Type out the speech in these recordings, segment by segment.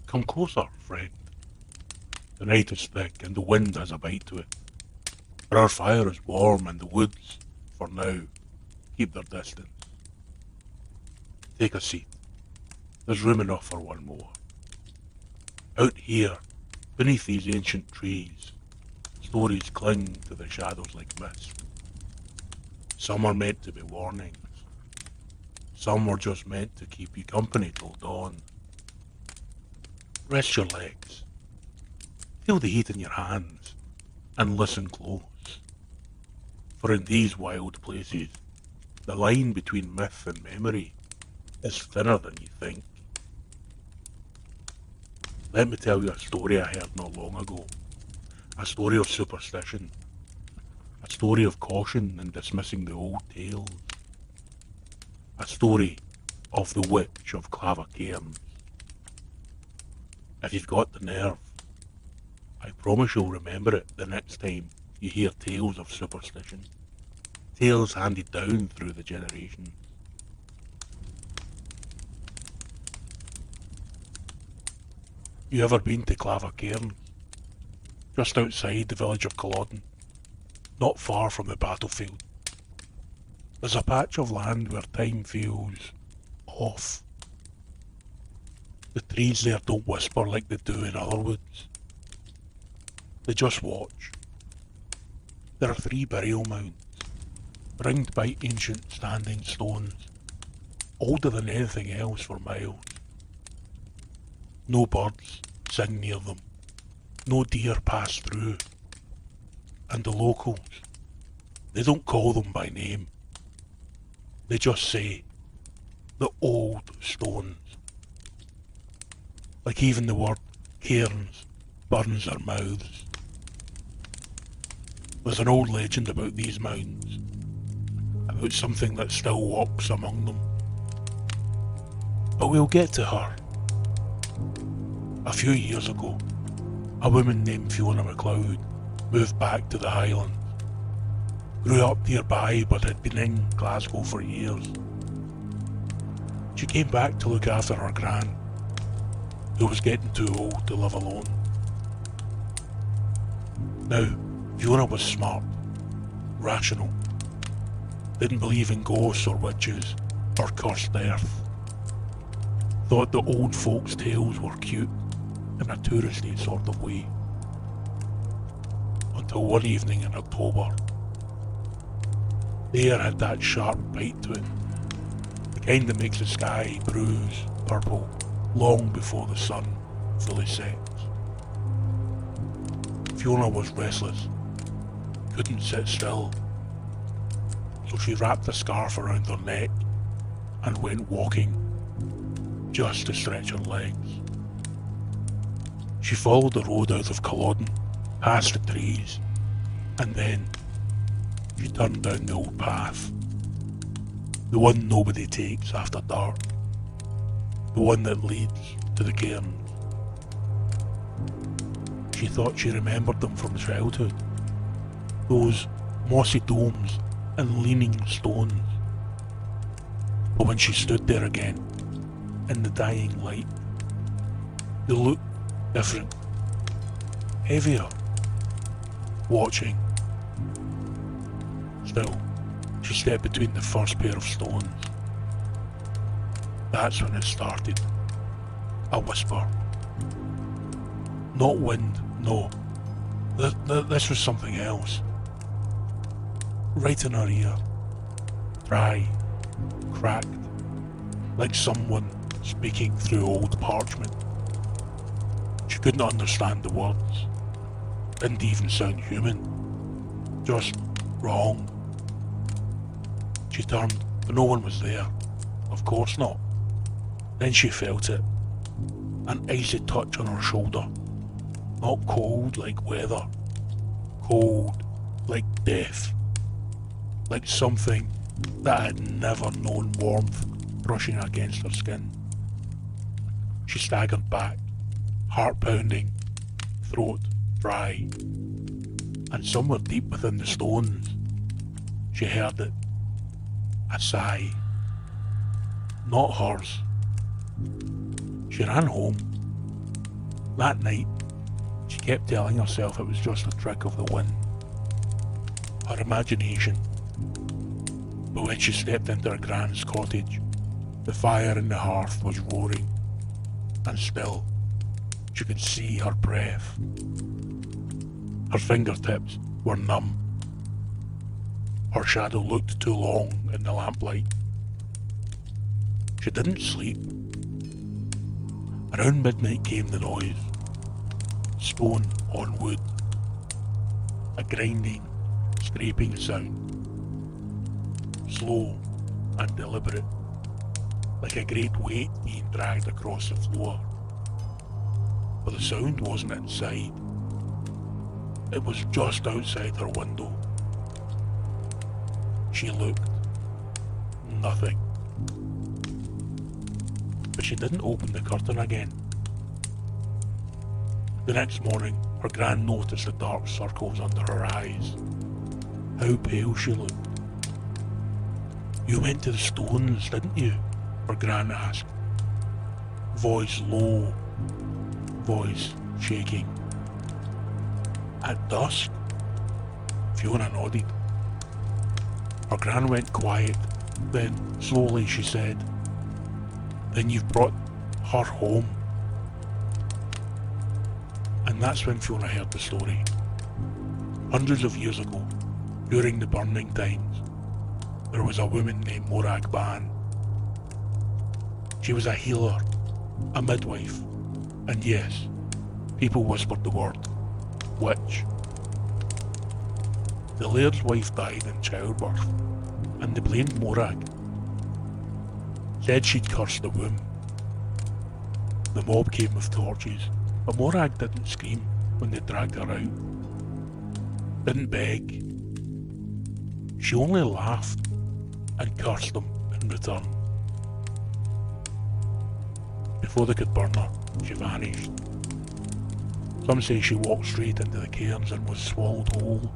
Come closer, friend. The night is thick and the wind has a bite to it. But our fire is warm and the woods, for now, keep their distance. Take a seat. There's room enough for one more. Out here, beneath these ancient trees, stories cling to the shadows like mist. Some are meant to be warnings. Some were just meant to keep you company till dawn. Rest your legs. Feel the heat in your hands and listen close. For in these wild places, the line between myth and memory is thinner than you think. Let me tell you a story I heard not long ago. A story of superstition. A story of caution in dismissing the old tales. A story of the witch of Clava Cairns. If you've got the nerve, I promise you'll remember it the next time you hear tales of superstition. Tales handed down through the generations. You ever been to Clava Cairns? Just outside the village of Culloden, not far from the battlefield. There's a patch of land where time feels off. The trees there don't whisper like they do in other woods. They just watch. There are 3 burial mounds, ringed by ancient standing stones, older than anything else for miles. No birds sing near them, no deer pass through, and the locals, they don't call them by name. They just say, the old stones. Like even the word cairns burns their mouths. There's an old legend about these mounds, about something that still walks among them. But we'll get to her. A few years ago, a woman named Fiona Macleod moved back to the Highland. Grew up nearby but had been in Glasgow for years. She came back to look after her gran, who was getting too old to live alone. Now, Fiona was smart, rational, didn't believe in ghosts or witches or cursed earth. Thought the old folks' tales were cute in a touristy sort of way. Until one evening in October, the air had that sharp bite to it, the kind that makes the sky bruise purple long before the sun fully sets. Fiona was restless, couldn't sit still, so she wrapped a scarf around her neck and went walking, just to stretch her legs. She followed the road out of Culloden, past the trees, and then she turned down the old path. The one nobody takes after dark. The one that leads to the cairns. She thought she remembered them from childhood. Those mossy domes and leaning stones. But when she stood there again, in the dying light, they looked different, heavier, watching. Still, she stepped between the first pair of stones. That's when it started. A whisper. Not wind, no. This was something else. Right in her ear. Dry, cracked, like someone speaking through old parchment. She couldn't understand the words. Didn't even sound human. Just wrong. She turned, but no one was there. Of course not. Then she felt it. An icy touch on her shoulder. Not cold like weather. Cold like death. Like something that had never known warmth brushing against her skin. She staggered back, heart pounding, throat dry. And somewhere deep within the stones, she heard it. A sigh. Not hers. She ran home, That night, she kept telling herself it was just a trick of the wind, her imagination. But when she stepped into her grand's cottage, the fire in the hearth was roaring, and still she could see her breath. Her fingertips were numb. Her shadow looked too long in the lamplight. She didn't sleep. Around midnight came the noise. Stone on wood. A grinding, scraping sound. Slow and deliberate, like a great weight being dragged across the floor. But the sound wasn't inside. It was just outside her window. She looked. Nothing. But she didn't open the curtain again. The next morning, her gran noticed the dark circles under her eyes. How pale she looked. "You went to the stones, didn't you?" her gran asked. Voice low, voice shaking. "At dusk?" Fiona nodded. Her gran went quiet. Then, slowly, she said, "Then you've brought her home." And that's when Fiona heard the story. Hundreds of years ago, during the burning times, there was a woman named Morag Ban. She was a healer, a midwife, and yes, people whispered the word, witch. The laird's wife died in childbirth, and they blamed Morag. Said she'd cursed the womb. The mob came with torches, but Morag didn't scream when they dragged her out. Didn't beg. She only laughed and cursed them in return. Before they could burn her, she vanished. Some say she walked straight into the cairns and was swallowed whole.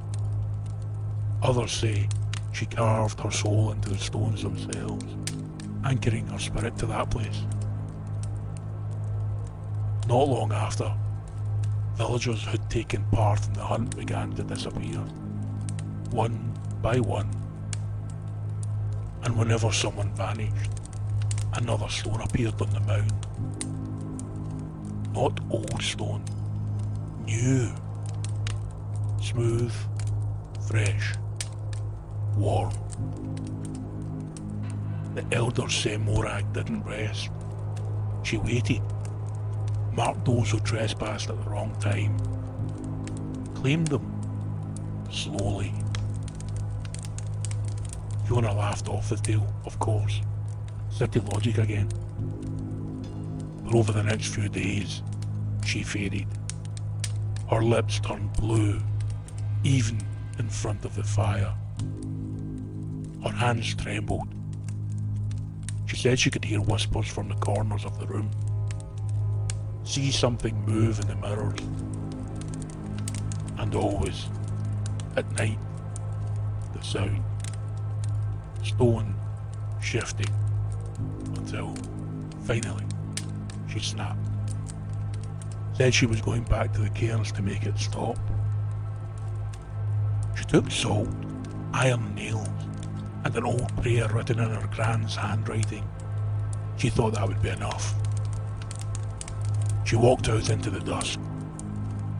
Others say she carved her soul into the stones themselves, anchoring her spirit to that place. Not long after, villagers who'd taken part in the hunt began to disappear, one by one. And whenever someone vanished, another stone appeared on the mound. Not old stone, new, smooth, fresh, warm. The elders say Morag didn't rest. She waited, marked those who trespassed at the wrong time, claimed them, slowly. Fiona laughed off the tale, of course. City logic again. But over the next few days, she faded. Her lips turned blue, even in front of the fire. Her hands trembled. She said she could hear whispers from the corners of the room. See something move in the mirrors. And always, at night, the sound. Stone shifting until, finally, she snapped. Said she was going back to the cairns to make it stop. She took salt, iron nails, and an old prayer written in her gran's handwriting. She thought that would be enough. She walked out into the dusk.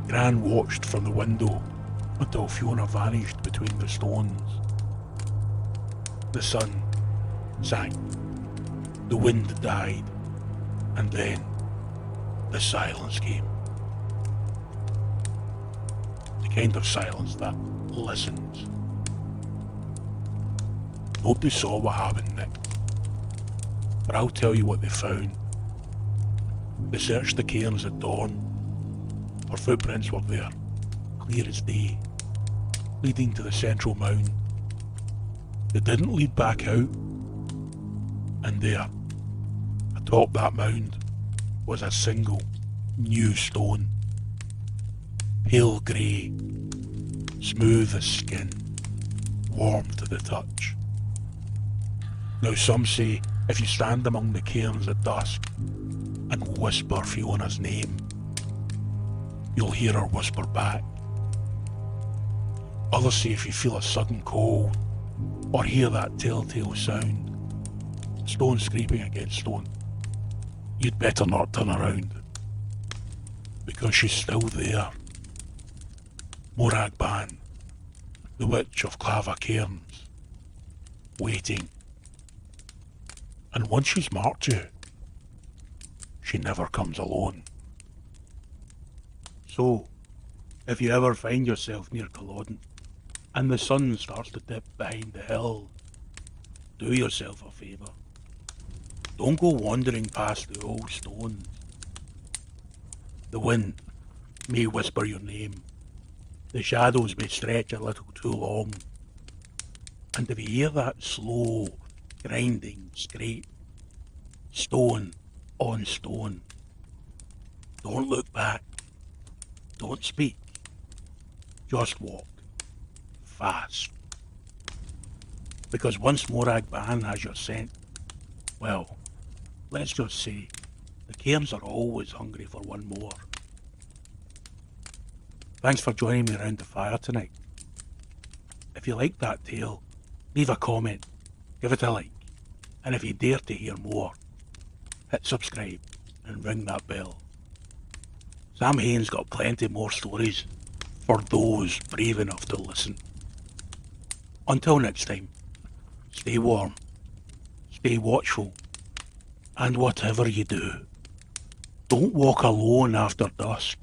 Gran watched from the window until Fiona vanished between the stones. The sun sank, the wind died, and then the silence came. The kind of silence that listens. Nobody saw what happened next, but I'll tell you what they found. They searched the cairns at dawn. Her footprints were there, clear as day, leading to the central mound. They didn't lead back out. And there, atop that mound, was a single, new stone. Pale grey, smooth as skin, warm to the touch. Now some say if you stand among the cairns at dusk and whisper Fiona's name, you'll hear her whisper back. Others say if you feel a sudden cold, or hear that telltale sound, stone scraping against stone, you'd better not turn around, because she's still there. Morag Ban, the witch of Clava Cairns, waiting. And once she's marked you, she never comes alone. So, if you ever find yourself near Culloden, and the sun starts to dip behind the hill, do yourself a favour. Don't go wandering past the old stones. The wind may whisper your name. The shadows may stretch a little too long. And if you hear that slow, grinding scrape, stone on stone, don't look back. Don't speak. Just walk. Fast. Because once Morag Ban has your scent, well, let's just say, the Cairns are always hungry for one more. Thanks for joining me around the fire tonight. If you liked that tale, leave a comment, give it a like, and if you dare to hear more, hit subscribe and ring that bell. Sam Hain's got plenty more stories for those brave enough to listen. Until next time, stay warm, stay watchful, and whatever you do, don't walk alone after dusk.